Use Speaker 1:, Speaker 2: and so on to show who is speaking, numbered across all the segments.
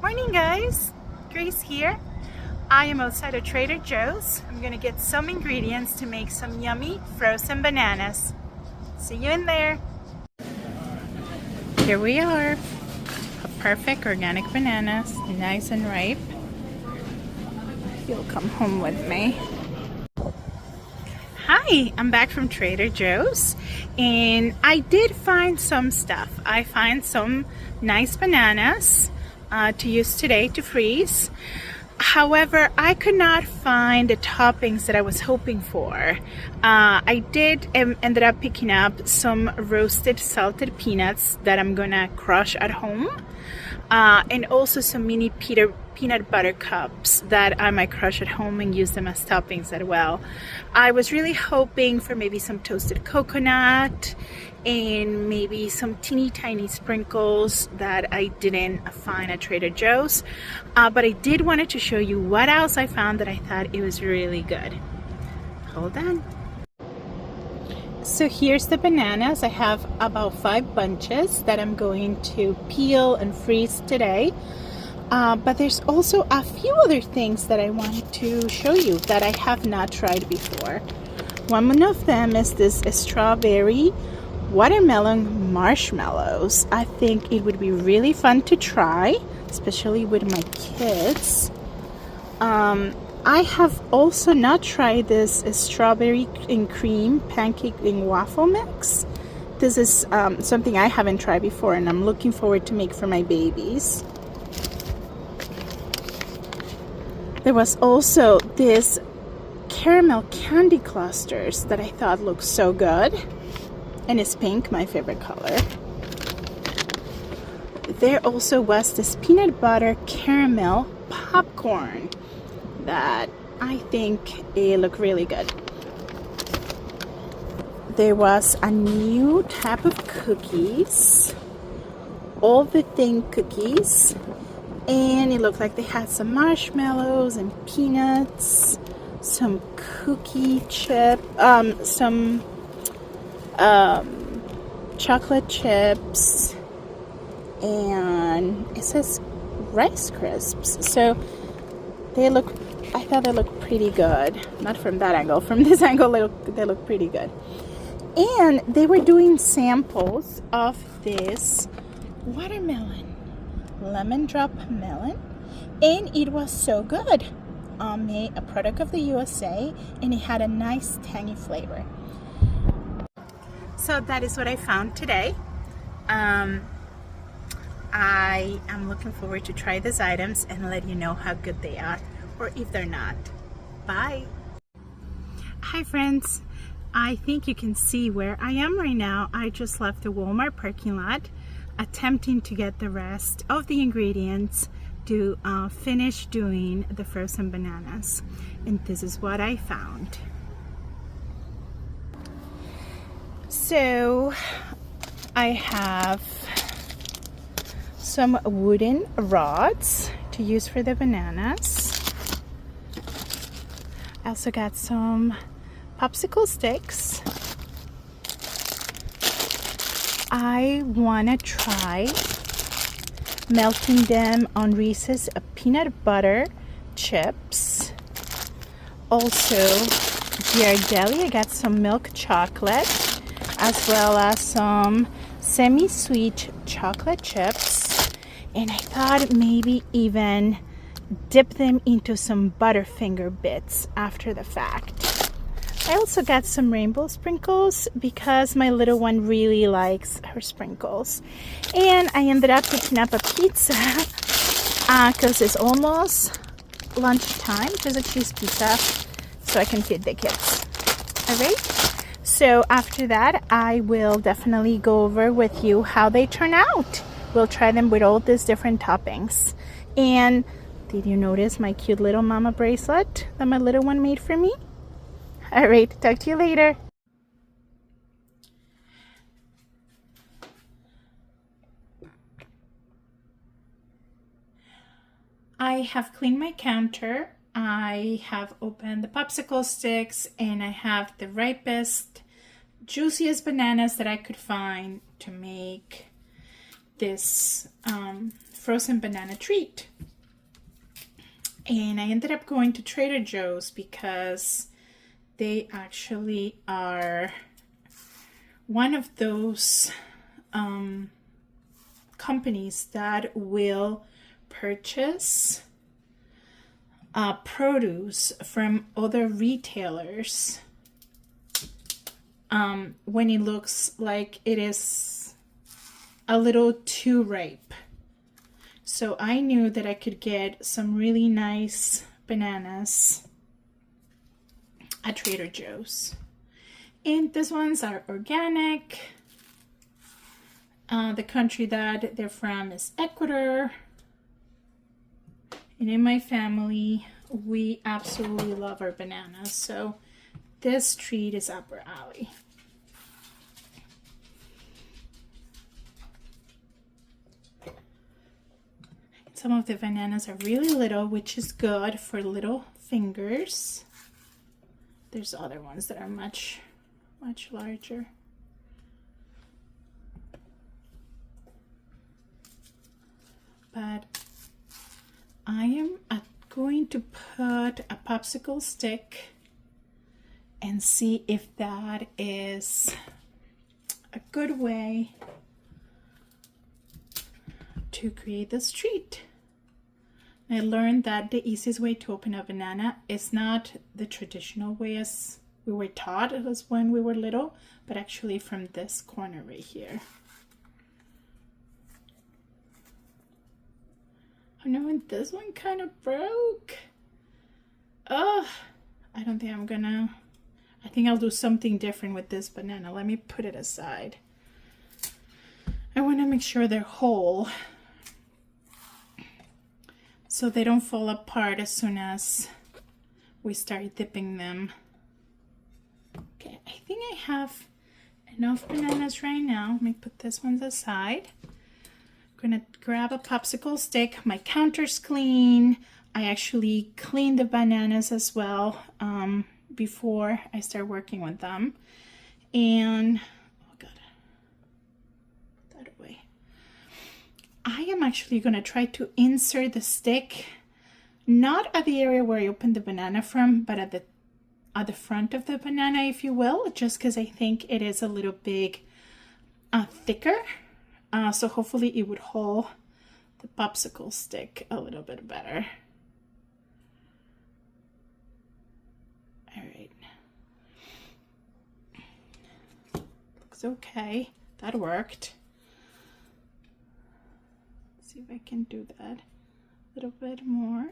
Speaker 1: Morning guys, Grace here. I am outside of Trader Joe's. I'm gonna get some ingredients to make some yummy frozen bananas. See you in there. Here we are. A perfect organic bananas, nice and ripe. You'll come home with me. Hi, I'm back from Trader Joe's and I did find some stuff. I find some nice bananas to use today to freeze. However, I could not find the toppings that I was hoping for. I did ended up picking up some roasted salted peanuts that I'm gonna crush at home, and also some mini peanut butter cups that I might crush at home and use them as toppings as well. I was really hoping for maybe some toasted coconut and maybe some teeny tiny sprinkles that I didn't find at Trader Joe's, but I did wanted to show you what else I found that I thought it was really good. Hold on. So here's the bananas. I have about 5 bunches that I'm going to peel and freeze today. But there's also a few other things that I wanted to show you that I have not tried before. One of them is this strawberry watermelon marshmallows. I think it would be really fun to try, especially with my kids. I have also not tried this strawberry and cream pancake and waffle mix. This is something I haven't tried before and I'm looking forward to make for my babies. There was also this caramel candy clusters that I thought looked so good. And it's pink, my favorite color. There also was this peanut butter caramel popcorn that I think it looked really good. There was a new type of cookies, all the thin cookies, and it looked like they had some marshmallows and peanuts, some cookie chip, some chocolate chips, and it says Rice Crisps. So they look, I thought they looked pretty good. Not from that angle, from this angle they look pretty good. And they were doing samples of this watermelon, lemon drop melon, and it was so good. A product of the USA, and it had a nice tangy flavor. So that is what I found today. I am looking forward to try these items and let you know how good they are or if they're not. Bye. Hi friends. I think you can see where I am right now. I just left the Walmart parking lot attempting to get the rest of the ingredients to finish doing the frozen bananas. And this is what I found. So I have some wooden rods to use for the bananas. I also got some popsicle sticks. I want to try melting them on Reese's peanut butter chips. Also, Ghirardelli, I got some milk chocolate, as well as some semi-sweet chocolate chips, and I thought maybe even dip them into some Butterfinger bits after the fact. I also got some rainbow sprinkles because my little one really likes her sprinkles. And I ended up picking up a pizza because it's almost lunchtime. There's a cheese pizza so I can feed the kids. Alright? So after that, I will definitely go over with you how they turn out. We'll try them with all these different toppings. And did you notice my cute little mama bracelet that my little one made for me? All right, talk to you later. I have cleaned my counter. I have opened the popsicle sticks and I have the ripest, juiciest bananas that I could find to make this frozen banana treat. And I ended up going to Trader Joe's because they actually are one of those companies that will purchase produce from other retailers when it looks like it is a little too ripe. So I knew that I could get some really nice bananas at Trader Joe's. And these ones are organic. The country that they're from is Ecuador. And in my family, we absolutely love our bananas. So this treat is up our alley. Some of the bananas are really little, which is good for little fingers. There's other ones that are much larger. But I am going to put a popsicle stick and see if that is a good way to create this treat. I learned that the easiest way to open a banana is not the traditional way as we were taught as when we were little, but actually from this corner right here. Oh no, and this one kind of broke. Oh, I don't think I'm gonna, I think I'll do something different with this banana. Let me put it aside. I want to make sure they're whole, so they don't fall apart as soon as we start dipping them. Okay, I think I have enough bananas right now. Let me put this one aside. I'm gonna grab a popsicle stick. My counter's clean. I actually cleaned the bananas as well before I start working with them. And, oh God, that away. I am actually going to try to insert the stick, not at the area where I opened the banana from, but at the front of the banana, if you will, just because I think it is a little big thicker. So hopefully it would hold the popsicle stick a little bit better. All right. Looks okay. That worked. See if I can do that a little bit more.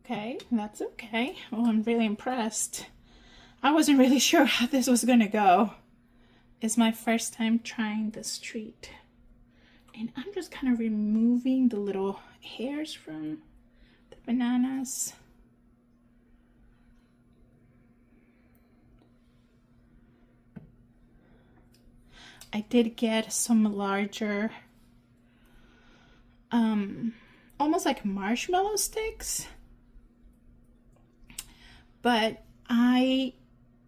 Speaker 1: Okay, that's okay. Oh, I'm really impressed. I wasn't really sure how this was gonna go. It's my first time trying this treat. And I'm just kind of removing the little hairs from the bananas. I did get some larger almost like marshmallow sticks, but I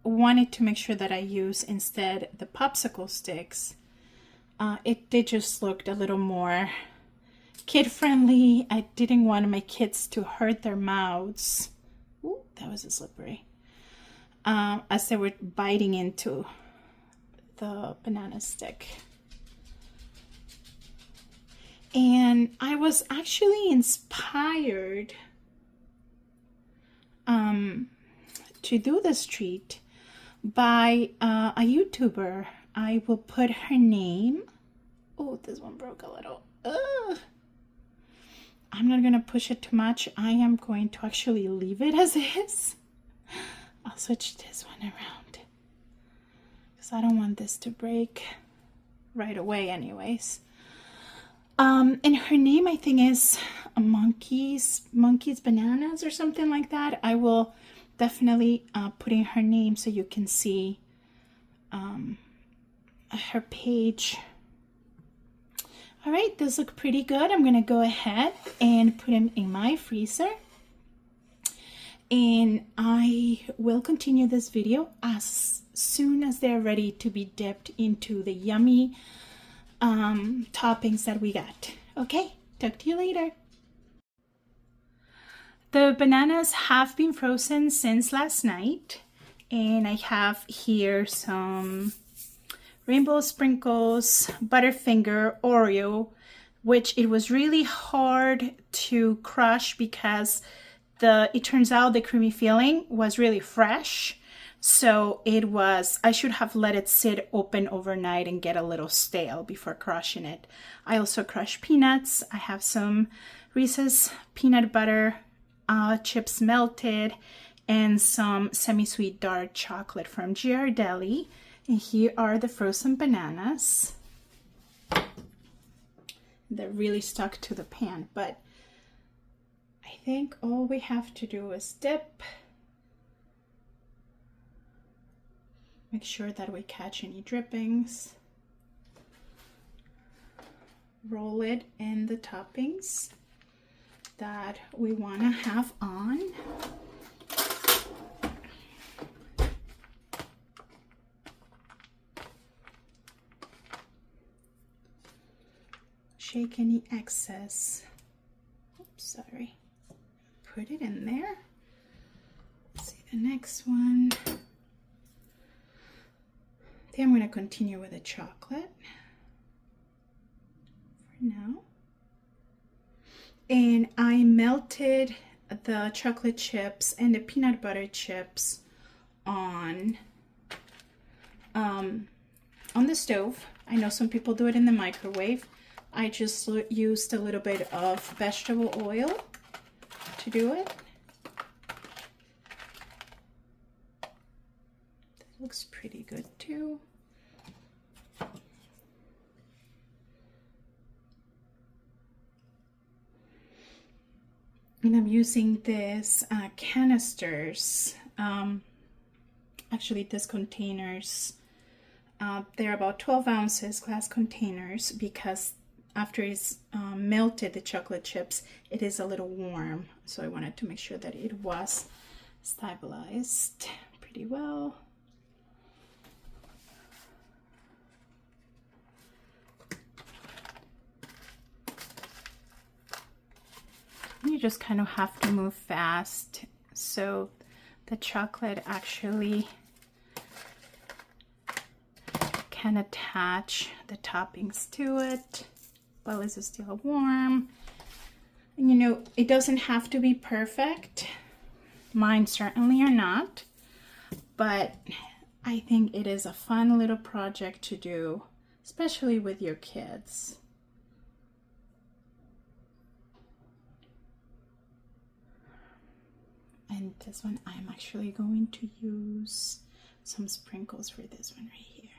Speaker 1: wanted to make sure that I use instead the popsicle sticks. It did just look a little more kid friendly. I didn't want my kids to hurt their mouths. Ooh, that was a slippery. As they were biting into the banana stick. And I was actually inspired to do this treat by a YouTuber. I will put her name. Oh, this one broke a little. Ugh. I'm not gonna push it too much. I am going to actually leave it as is. I'll switch this one around because I don't want this to break right away anyways. And her name, I think, is Monkeys Bananas or something like that. I will definitely put in her name so you can see her page. All right, those look pretty good. I'm gonna go ahead and put them in my freezer. And I will continue this video as soon as they're ready to be dipped into the yummy toppings that we got. Okay, talk to you later. The bananas have been frozen since last night, and I have here some Rainbow Sprinkles, Butterfinger, Oreo, which it was really hard to crush because it turns out the creamy filling was really fresh. So I should have let it sit open overnight and get a little stale before crushing it. I also crushed peanuts. I have some Reese's peanut butter chips melted and some semi-sweet dark chocolate from Ghirardelli. And here are the frozen bananas. They're really stuck to the pan, but I think all we have to do is dip. Make sure that we catch any drippings. Roll it in the toppings that we want to have on. Shake any excess. Oops, sorry. Put it in there. Let's see the next one. Then I'm going to continue with the chocolate for now. And I melted the chocolate chips and the peanut butter chips on the stove. I know some people do it in the microwave. I just used a little bit of vegetable oil to do it. That looks pretty good too. And I'm using this canisters, actually these containers, they're about 12 ounces glass containers, because after it's melted, the chocolate chips, it is a little warm. So I wanted to make sure that it was stabilized pretty well. You just kind of have to move fast so the chocolate actually can attach the toppings to it while it's still warm. And you know, it doesn't have to be perfect. Mine certainly are not, but I think it is a fun little project to do, especially with your kids. And this one, I'm actually going to use some sprinkles for this one right here.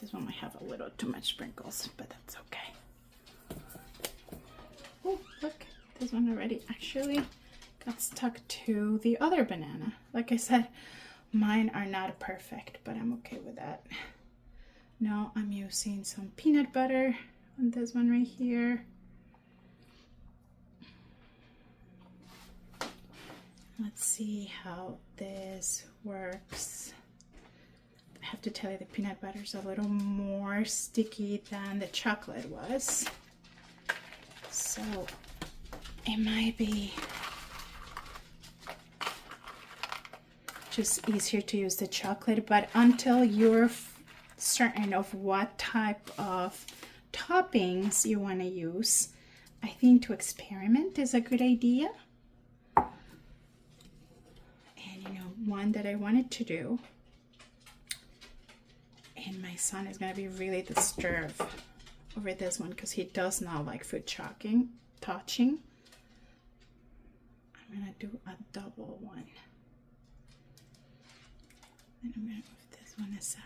Speaker 1: This one might have a little too much sprinkles, but that's okay. Oh, look, this one already actually got stuck to the other banana. Like I said, mine are not perfect, but I'm okay with that. Now I'm using some peanut butter on this one right here. Let's see how this works. I have to tell you, the peanut butter is a little more sticky than the chocolate was. So it might be just easier to use the chocolate, but until you're certain of what type of toppings you want to use, I think to experiment is a good idea. And you know, one that I wanted to do, and my son is going to be really disturbed over this one because he does not like food touching. I'm going to do a double one. And I'm going to move this one aside.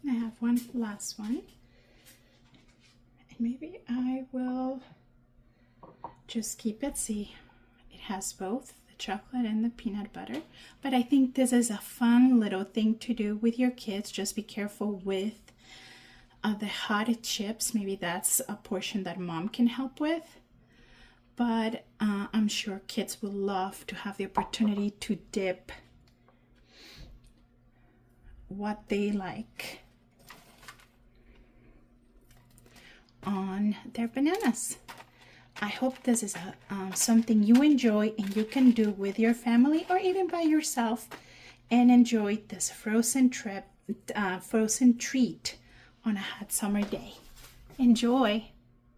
Speaker 1: I have one last one, and maybe I will just keep it. See, it has both the chocolate and the peanut butter, but I think this is a fun little thing to do with your kids. Just be careful with the hot chips, maybe that's a portion that mom can help with. But I'm sure kids will love to have the opportunity to dip what they like on their bananas. I hope this is something you enjoy and you can do with your family or even by yourself and enjoy this frozen treat on a hot summer day. Enjoy!